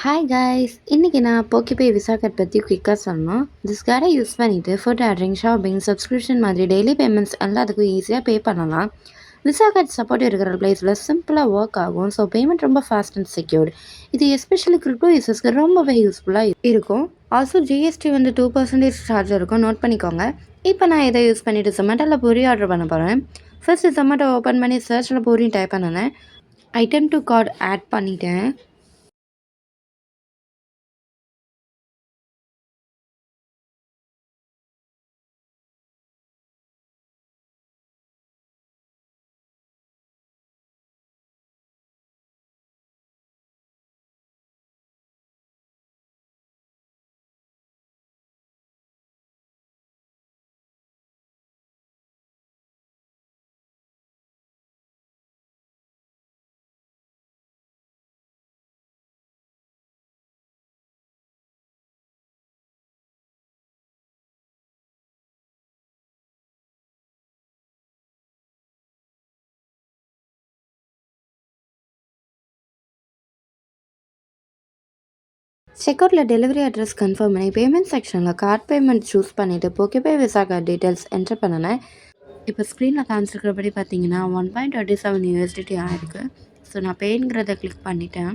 Hi guys, இன்னைக்கு நான் போக்கிபே visa card பற்றி குயிக்காக சொல்லணும். திஸ் கார்டை யூஸ் பண்ணிவிட்டு ஃபுட் ஆர்டரிங், ஷாப்பிங், சப்ஸ்கிரிப்ஷன் மாதிரி டெய்லி பேமெண்ட்ஸ் எல்லாத்துக்கும் ஈஸியாக பே பண்ணலாம். விசா கார்ட் சப்போர்ட் இருக்கிற பிளேஸில் சிம்பிளாக ஒர்க் ஆகும். ஸோ பேமெண்ட் ரொம்ப ஃபாஸ்ட் அண்ட் செக்யூர்டு. இது எஸ்பெஷலி கிரிப்டோ யூசர்ஸ்க்கு ரொம்பவே யூஸ்ஃபுல்லாக இருக்கும். ஆல்சோ ஜிஎஸ்டி 2% சார்ஜ் இருக்கும், நோட் பண்ணிக்கோங்க. இப்போ நான் இதை யூஸ் பண்ணிவிட்டு ஜொமேட்டோவில் பூரி ஆர்டர் பண்ண போகிறேன். ஃபர்ஸ்ட் ஜொமேட்டோ ஓப்பன் பண்ணி சர்ச்சில் பூரி டைப் பண்ணினேன். ஐட்டம் டு கார்ட் ஆட் பண்ணிட்டேன். செக்அவுட்டில் டெலிவரி அட்ரஸ் கன்ஃபார்ம் பண்ணி பேமெண்ட் செக்ஷனில் கார்ட் பேமெண்ட் சூஸ் பண்ணிவிட்டு போக்கிபே விசா கார்டு டீட்டெயில்ஸ் என்டர் பண்ணினேன். இப்போ ஸ்க்ரீனில் காமிச்சிருக்கிறபடி பார்த்தீங்கன்னா $1.27 ஆயிருக்கு. ஸோ நான் பேங்கிறத கிளிக் பண்ணிட்டேன்.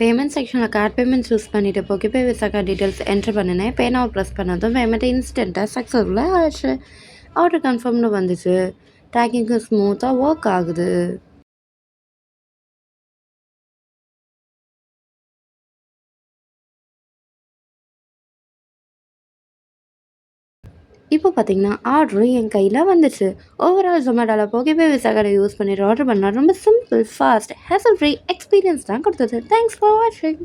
பேமெண்ட் செக்ஷனில் கார்ட் பேமெண்ட் சூஸ் பண்ணிவிட்டு போக்கிபே விசா கார்டு டீட்டெயில்ஸ் என்டர் பண்ணினேன். பேனாவை ப்ரெஸ் பண்ணதும் பேமெண்ட் இன்ஸ்டண்ட்டாக சக்ஸஸ்ஃபுல்லாக ஆச்சு. ஆர்டர் கன்ஃபார்ம்னு வந்துச்சு. ட்ராக்கிங்கு ஸ்மூத்தாக ஒர்க் ஆகுது. இப்போ பார்த்தீங்கன்னா ஆர்டரும் என் கையில் வந்துச்சு. ஓவரால் ஜொமேட்டோவில் போகிபே விசா கார்டை யூஸ் பண்ணிட்டு ஆர்டர் பண்ணால் ரொம்ப simple, fast, hazel free experience தான் கொடுத்தது. தேங்க்ஸ் ஃபார் வாட்சிங்.